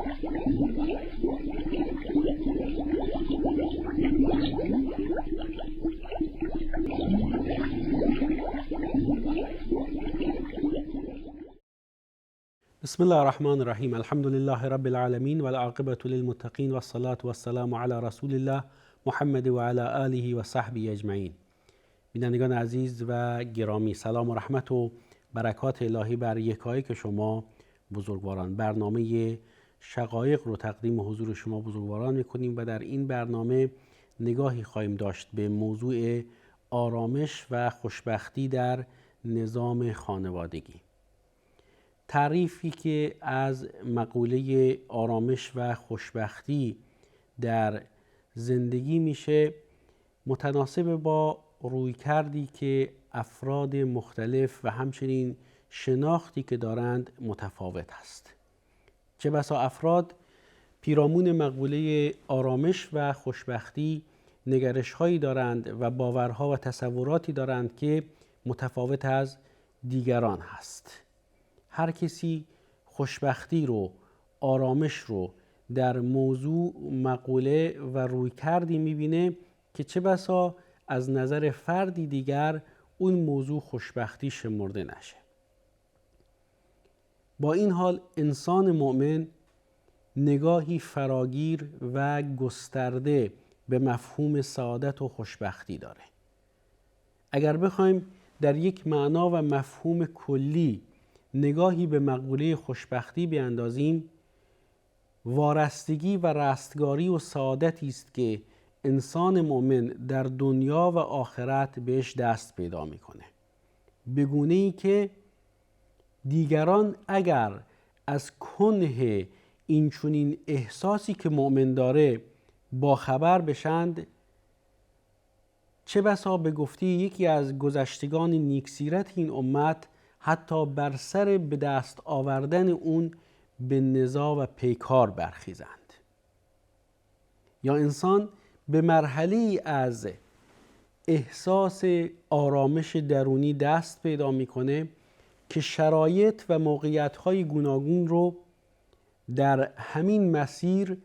بسم الله الرحمن الرحیم. الحمد لله رب العالمین و العاقبة للمتقین و الصلاة و السلام علی رسول الله محمد و علی آله و صحبه اجمعین. بینندگان عزیز و گرامی، سلام و رحمت و برکات الهی بر یکایک شما بزرگواران. برنامه شقایق رو تقدیم حضور شما بزرگواران میکنیم و در این برنامه نگاهی خواهیم داشت به موضوع آرامش و خوشبختی در نظام خانوادگی. تعریفی که از مقوله آرامش و خوشبختی در زندگی میشه متناسب با رویکردی که افراد مختلف و همچنین شناختی که دارند متفاوت است. چه بسا افراد پیرامون مقوله آرامش و خوشبختی نگرش‌هایی دارند و باورها و تصوراتی دارند که متفاوت از دیگران هست. هر کسی خوشبختی رو، آرامش رو در موضوع، مقوله و رویکردی میبینه که چه بسا از نظر فردی دیگر اون موضوع خوشبختی شمرده نشه. با این حال انسان مؤمن نگاهی فراگیر و گسترده به مفهوم سعادت و خوشبختی داره. اگر بخوایم در یک معنا و مفهوم کلی نگاهی به مقوله خوشبختی بیاندازیم، وارستگی و رستگاری و سعادتی است که انسان مؤمن در دنیا و آخرت بهش دست پیدا میکنه، به گونه‌ای که دیگران اگر از کنه این چنین احساسی که مؤمن داره با خبر بشند، چه بسا به گفته یکی از گذشتگان نیکسیرت این امت حتی بر سر به دست آوردن اون به نزاع و پیکار برخیزند. یا انسان به مرحله از احساس آرامش درونی دست پیدا میکنه که شرایط و موقعیت‌های گوناگون رو در همین مسیر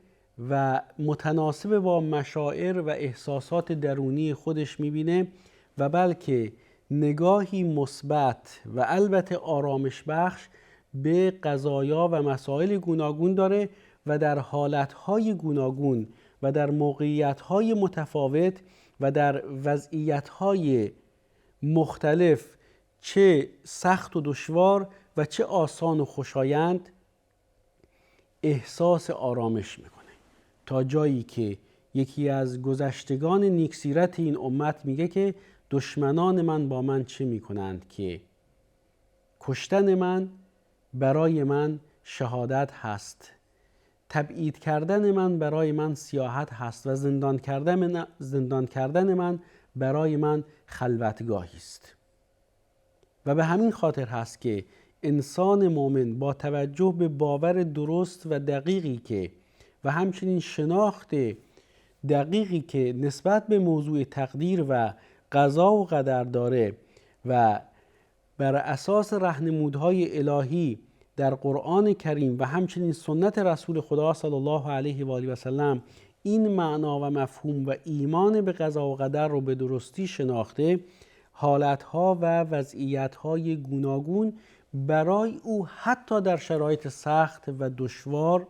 و متناسب با مشاعر و احساسات درونی خودش میبینه و بلکه نگاهی مثبت و البته آرامش بخش به قضایا و مسائل گوناگون داره و در حالتهای گوناگون و در موقعیتهای متفاوت و در وضعیتهای مختلف، چه سخت و دشوار و چه آسان و خوشایند، احساس آرامش میکنه، تا جایی که یکی از گذشتگان نیکسیرت این امت میگه که دشمنان من با من چه میکنند که کشتن من برای من شهادت هست، تبعید کردن من برای من سیاحت هست و زندان کردن من برای من خلوتگاهی است. و به همین خاطر هست که انسان مؤمن با توجه به باور درست و دقیقی که و همچنین شناخت دقیقی که نسبت به موضوع تقدیر و قضا و قدر داره و بر اساس راهنمودهای الهی در قرآن کریم و همچنین سنت رسول خدا صلی الله علیه و آله و سلم این معنا و مفهوم و ایمان به قضا و قدر رو به درستی شناخته، حالتها و وضعیتهای گوناگون برای او حتی در شرایط سخت و دشوار،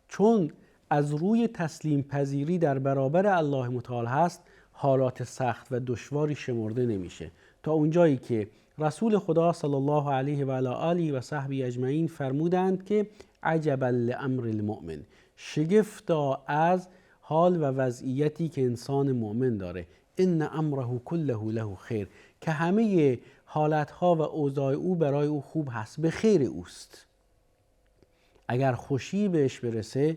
چون از روی تسلیم پذیری در برابر الله متعال هست، حالات سخت و دشواری شمرده نمیشه، تا اونجایی که رسول خدا صلی الله علیه و آله و صحبه اجمعین فرمودند که عجبا لامر المؤمن، شگفتا از حال و وضعیتی که انسان مؤمن داره، ان امره کله له خیر، که همه حالتها و اوضاع او برای او خوب هست، به خیر اوست. اگر خوشی بهش برسه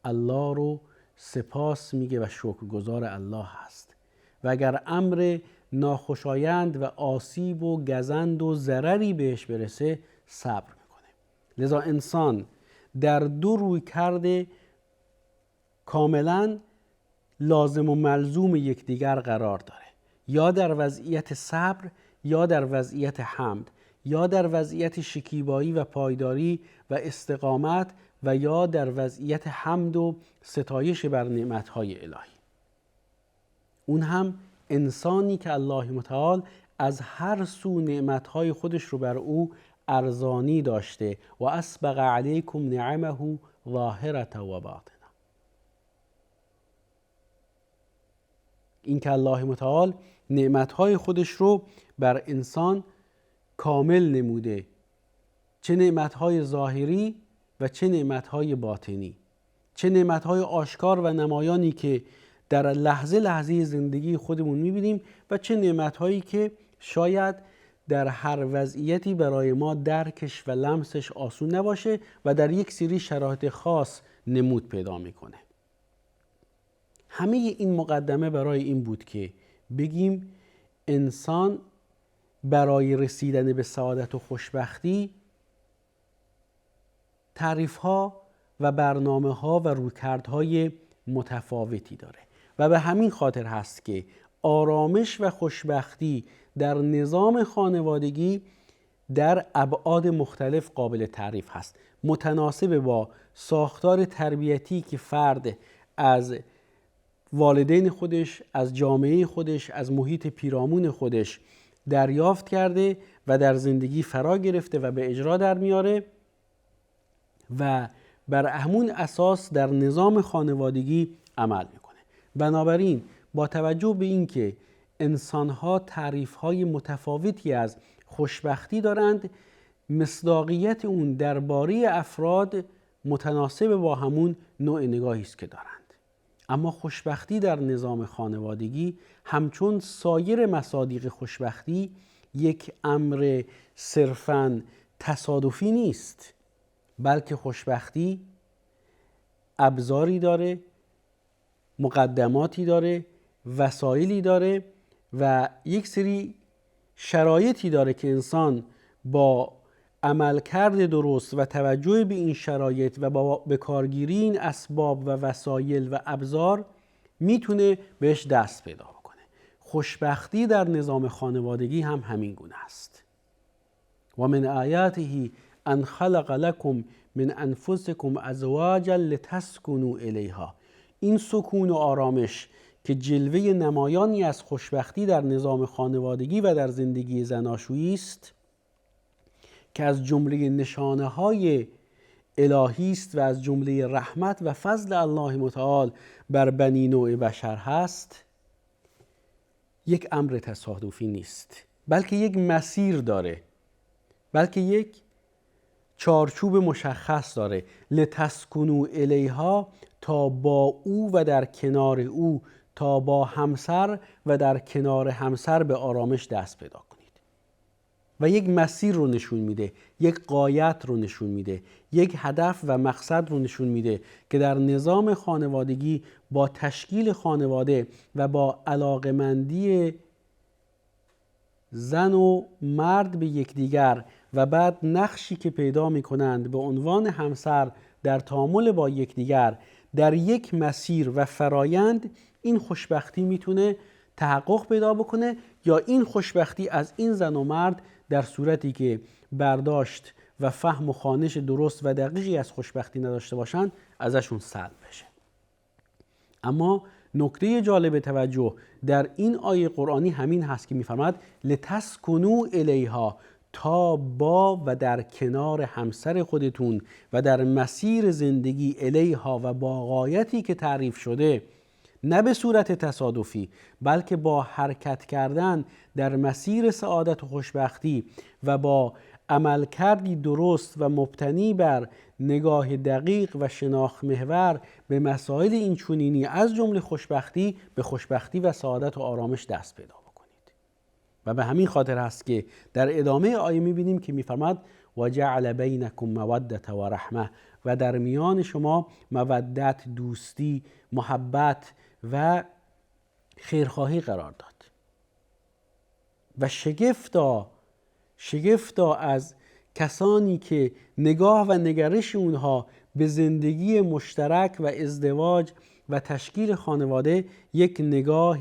الله رو سپاس میگه و شکرگزار الله هست، و اگر امر ناخوشایند و آسیب و گزند و ضرری بهش برسه صبر میکنه. لذا انسان در دو روی کرده کاملا لازم و ملزوم یکدیگر قرار داره، یا در وضعیت صبر یا در وضعیت حمد، یا در وضعیت شکیبایی و پایداری و استقامت و یا در وضعیت حمد و ستایش بر نعمتهای الهی. اون هم انسانی که الله متعال از هر سو نعمتهای خودش رو بر او ارزانی داشته و اسبغ علیکم نعمه ظاهرة و باطنه. این که الله متعال نعمتهای خودش رو بر انسان کامل نموده، چه نعمتهای ظاهری و چه نعمتهای باطنی، چه نعمتهای آشکار و نمایانی که در لحظه لحظه زندگی خودمون میبینیم و چه نعمتهایی که شاید در هر وضعیتی برای ما درکش و لمسش آسون نباشه و در یک سری شرایط خاص نمود پیدا میکنه. همه این مقدمه برای این بود که بگیم انسان برای رسیدن به سعادت و خوشبختی تعریف‌ها و برنامه‌ها و رویکردهای متفاوتی داره و به همین خاطر هست که آرامش و خوشبختی در نظام خانوادگی در ابعاد مختلف قابل تعریف هست، متناسب با ساختار تربیتی که فرد از والدین خودش، از جامعه خودش، از محیط پیرامون خودش دریافت کرده و در زندگی فرا گرفته و به اجرا در میاره و بر همون اساس در نظام خانوادگی عمل میکنه. بنابراین با توجه به این که انسانها تعریف‌های متفاوتی از خوشبختی دارند، مصداقیت اون درباره افراد متناسب با همون نوع نگاهی است که دارند. اما خوشبختی در نظام خانوادگی همچون سایر مصادیق خوشبختی یک امر صرفاً تصادفی نیست، بلکه خوشبختی ابزاری داره، مقدماتی داره، وسایلی داره و یک سری شرایطی داره که انسان با عملکرد درست و توجه به این شرایط و با به کارگیری این اسباب و وسایل و ابزار میتونه بهش دست پیدا بکنه. خوشبختی در نظام خانوادگی هم همین گونه است. و من آیاته ان خلق لكم من انفسكم ازواجا لتسكنوا الیها. این سکون و آرامش که جلوه نمایانی از خوشبختی در نظام خانوادگی و در زندگی زناشویی است، که از جمله نشانه‌های الهی است و از جمله رحمت و فضل الله متعال بر بنی نوع بشر هست، یک امر تصادفی نیست، بلکه یک مسیر داره، بلکه یک چارچوب مشخص داره. لتسکنوا الیها، تا با او و در کنار او، تا با همسر و در کنار همسر به آرامش دست پیدا کنید. و یک مسیر رو نشون میده، یک غایت رو نشون میده، یک هدف و مقصد رو نشون میده که در نظام خانوادگی با تشکیل خانواده و با علاقمندی زن و مرد به یکدیگر و بعد نقشی که پیدا میکنند به عنوان همسر در تعامل با یکدیگر در یک مسیر و فرایند، این خوشبختی میتونه تحقق پیدا بکنه یا این خوشبختی از این زن و مرد در صورتی که برداشت و فهم و خوانش درست و دقیقی از خوشبختی نداشته باشند ازشون سلب بشه. اما نکته جالب توجه در این آیه قرآنی همین هست که میفرماد لتسکنوا الیها، تا با و در کنار همسر خودتون و در مسیر زندگی الیها و با غایتی که تعریف شده، نه به صورت تصادفی بلکه با حرکت کردن در مسیر سعادت و خوشبختی و با عملکردی درست و مبتنی بر نگاه دقیق و شناخت محور به مسائل این چنینی از جمله خوشبختی، به خوشبختی و سعادت و آرامش دست پیدا بکنید. و به همین خاطر هست که در ادامه آیه می‌بینیم که می‌فرماد و جعل بینکم مودة و رحمه، و در میان شما مودت، دوستی، محبت و خیرخواهی قرار داد. و شگفتا از کسانی که نگاه و نگرش اونها به زندگی مشترک و ازدواج و تشکیل خانواده یک نگاه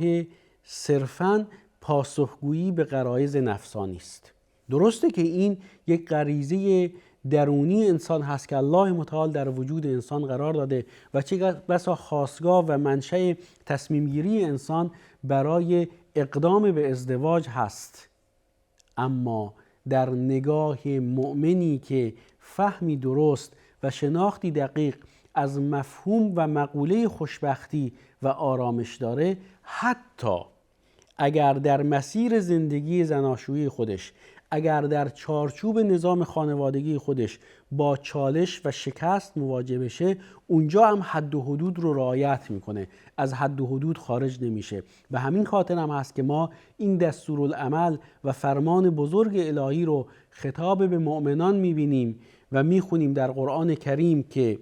صرفاً پاسخگویی به غرایز نفسانی است. درسته که این یک غریزه درونی انسان هست که الله متعال در وجود انسان قرار داده و چه بسا خاستگاه و منشأ تصمیم گیری انسان برای اقدام به ازدواج هست. اما در نگاه مؤمنی که فهمی درست و شناختی دقیق از مفهوم و مقوله خوشبختی و آرامش داره، حتی اگر در مسیر زندگی زناشویی خودش، اگر در چارچوب نظام خانوادگی خودش با چالش و شکست مواجه بشه، اونجا هم حد و حدود رو رعایت میکنه، از حد و حدود خارج نمیشه. و همین خاطر هم هست که ما این دستورالعمل و فرمان بزرگ الهی رو خطاب به مؤمنان میبینیم و میخونیم در قرآن کریم که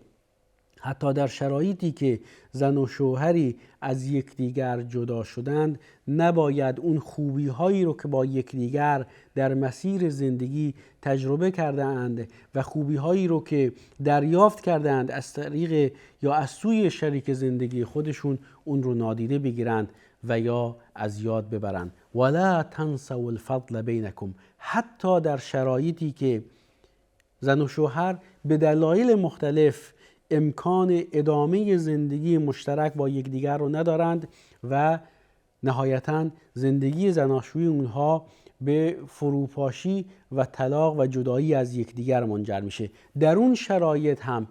حتی در شرایطی که زن و شوهری از یکدیگر جدا شدند، نباید اون خوبی هایی رو که با یکدیگر در مسیر زندگی تجربه کرده اند و خوبی هایی رو که دریافت کرده اند از طریق یا از سوی شریک زندگی خودشون، اون رو نادیده بگیرند و یا از یاد ببرند. ولا تنسوا الفضل بینکم. حتی در شرایطی که زن و شوهر به دلایل مختلف امکان ادامه زندگی مشترک با یکدیگر رو ندارند و نهایتاً زندگی زناشویی اونها به فروپاشی و طلاق و جدایی از یکدیگر منجر میشه. در اون شرایط هم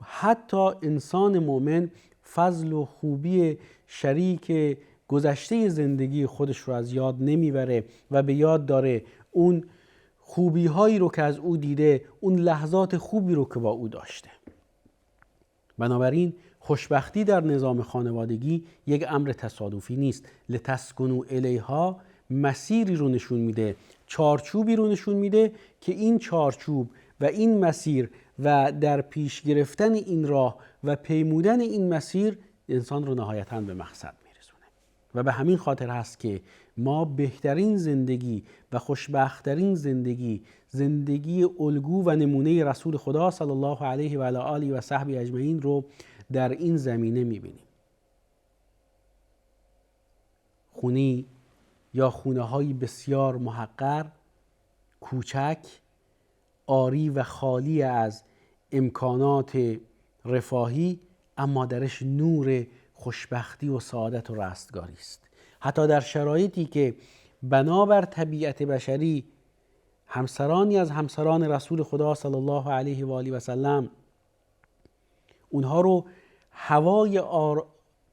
حتی انسان مؤمن فضل و خوبی شریک گذشته زندگی خودش رو از یاد نمیبره و به یاد داره اون خوبی هایی رو که از او دیده، اون لحظات خوبی رو که با او داشته. بنابراین خوشبختی در نظام خانوادگی یک امر تصادفی نیست. لتسکنوا الیها مسیری رو نشون میده، چارچوبی رو نشون میده که این چارچوب و این مسیر و در پیش گرفتن این راه و پیمودن این مسیر انسان رو نهایتاً به مقصد میرسونه. و به همین خاطر هست که ما بهترین زندگی و خوشبخت‌ترین زندگی الگو و نمونه رسول خدا صلی الله علیه و آله و صحبه اجمعین رو در این زمینه میبینیم. خونی یا خونه‌های بسیار محقر، کوچک، عاری و خالی از امکانات رفاهی، اما درش نور خوشبختی و سعادت و رستگاری است. حتی در شرایطی که بنابر طبیعت بشری همسرانی از همسران رسول خدا صلی الله علیه و آله و سلم اونها رو هوای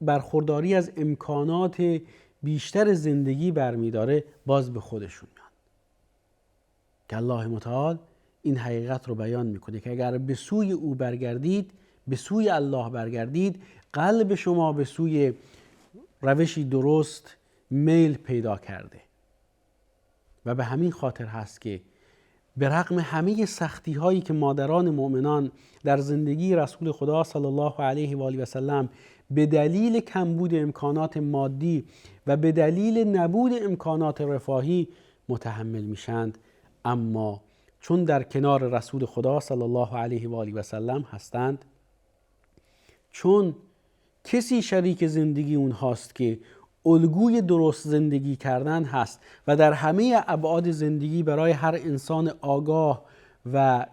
برخورداری از امکانات بیشتر زندگی برمیداره، باز به خودشون میان. که الله متعال این حقیقت رو بیان میکنه که اگر به سوی او برگردید، به سوی الله برگردید، قلب شما به سوی روشی درست میل پیدا کرده. و به همین خاطر هست که به رغم همه سختی هایی که مادران مؤمنان در زندگی رسول خدا صلی الله علیه و آله و سلم به دلیل کمبود امکانات مادی و به دلیل نبود امکانات رفاهی متحمل میشند، اما چون در کنار رسول خدا صلی الله علیه و آله و سلم هستند، چون کسی شریک زندگی اونهاست که الگوی درست زندگی کردن هست و در همه ابعاد زندگی برای هر انسان آگاه و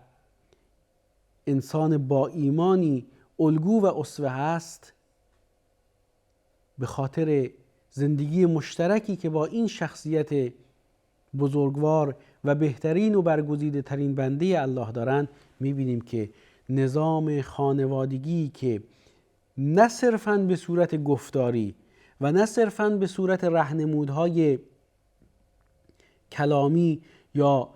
انسان با ایمانی الگو و اسوه هست، به خاطر زندگی مشترکی که با این شخصیت بزرگوار و بهترین و برگزیده ترین بنده الله دارن، میبینیم که نظام خانوادگی که نه صرفاً به صورت گفتاری و نه صرفاً به صورت راهنمودهای کلامی یا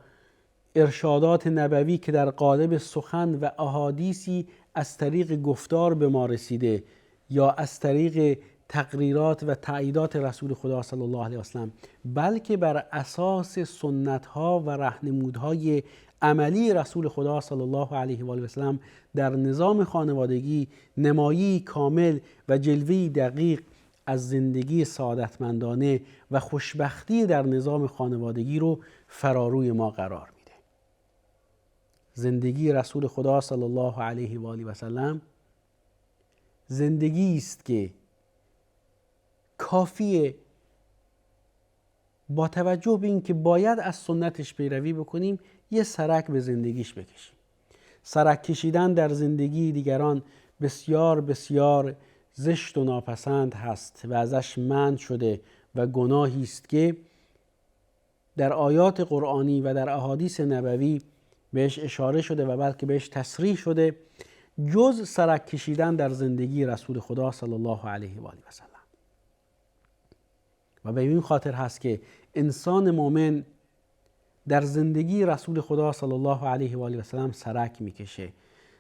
ارشادات نبوی که در قالب سخن و احادیثی از طریق گفتار به ما رسیده یا از طریق تقریرات و تأییدات رسول خدا صلی الله علیه و سلم، بلکه بر اساس سنت‌ها و راهنمودهای عملی رسول خدا صلی الله علیه و آله و سلم در نظام خانوادگی نمایی کامل و جلوه‌ای دقیق از زندگی سعادتمندانه و خوشبختی در نظام خانوادگی رو فراروی ما قرار میده. زندگی رسول خدا صلی الله علیه و آله و سلم زندگی است که کافیه با توجه به این که باید از سنتش پیروی بکنیم یه سرک به زندگیش بکشیم. سرک کشیدن در زندگی دیگران بسیار بسیار زشت و ناپسند هست و ازش منع شده و گناهی است که در آیات قرآنی و در احادیث نبوی بهش اشاره شده و بلکه بهش تصریح شده، جز سرک کشیدن در زندگی رسول خدا صلی الله علیه و آله و سلم. و به این خاطر هست که انسان مؤمن در زندگی رسول خدا صلی الله علیه و آله و سلم سرک میکشه.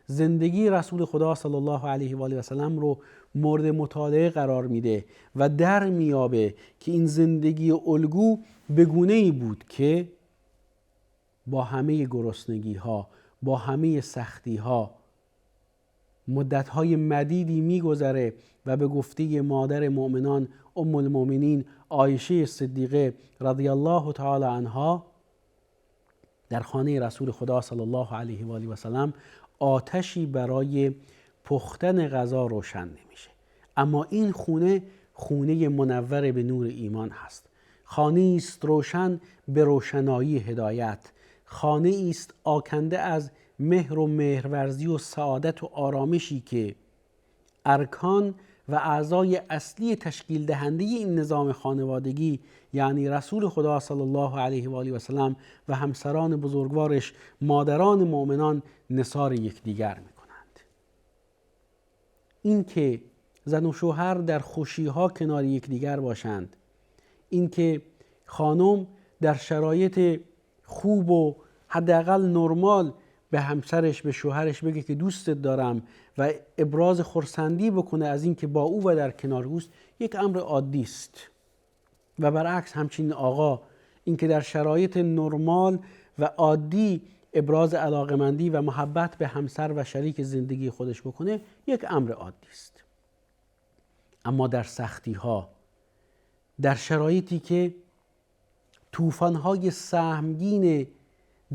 زندگی رسول خدا صلی الله علیه و آله و سلم رو مورد مطالعه قرار میده و در میابه که این زندگی الگو به گونه‌ای بود که با همه گرسنگی ها، با همه سختی ها مدت های مدیدی میگذره و به گفته مادر مؤمنان ام المؤمنین عایشه صدیقه رضی الله تعالی عنها در خانه رسول خدا صلی الله علیه و آله و سلم آتشی برای پختن غذا روشن نمیشه. اما این خونه منور به نور ایمان هست. خانه است روشن به روشنایی هدایت. خانه است آکنده از مهر و مهرورزی و سعادت و آرامشی که ارکان و اعضای اصلی تشکیل دهنده این نظام خانوادگی یعنی رسول خدا صلی الله علیه و آله و سلم و همسران بزرگوارش مادران مؤمنان نثار یکدیگر میکنند. این که زن و شوهر در خوشی‌ها کنار یکدیگر باشند، این که خانم در شرایط خوب و حداقل نرمال به همسرش به شوهرش بگه که دوستت دارم و ابراز خرسندی بکنه از این که با او و در کنار اوست، یک امر عادی است. و برعکس همچنین آقا این که در شرایط نرمال و عادی ابراز علاقمندی و محبت به همسر و شریک زندگی خودش بکنه یک امر عادی است. اما در سختی ها، در شرایطی که طوفان‌های سهمگین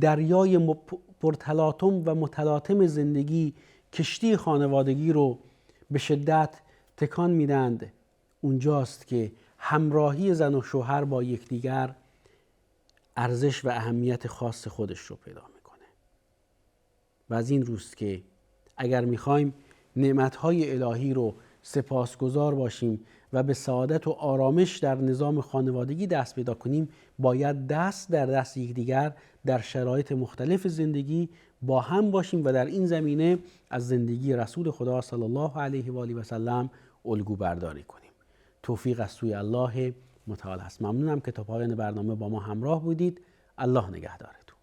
دریای پرتلاطم و متلاطم زندگی کشتی خانوادگی رو به شدت تکان میدند، اونجاست که همراهی زن و شوهر با یکدیگر ارزش و اهمیت خاص خودش رو پیدا میکنه. و از این روست که اگر میخوایم نعمتهای الهی رو سپاسگزار باشیم و به سعادت و آرامش در نظام خانوادگی دست پیدا کنیم، باید دست در دست یکدیگر در شرایط مختلف زندگی با هم باشیم و در این زمینه از زندگی رسول خدا صلی الله علیه و آله و سلم الگو برداری کنیم. توفیق از سوی الله متعال است. ممنونم که تا پایان برنامه با ما همراه بودید. الله نگهدارتون.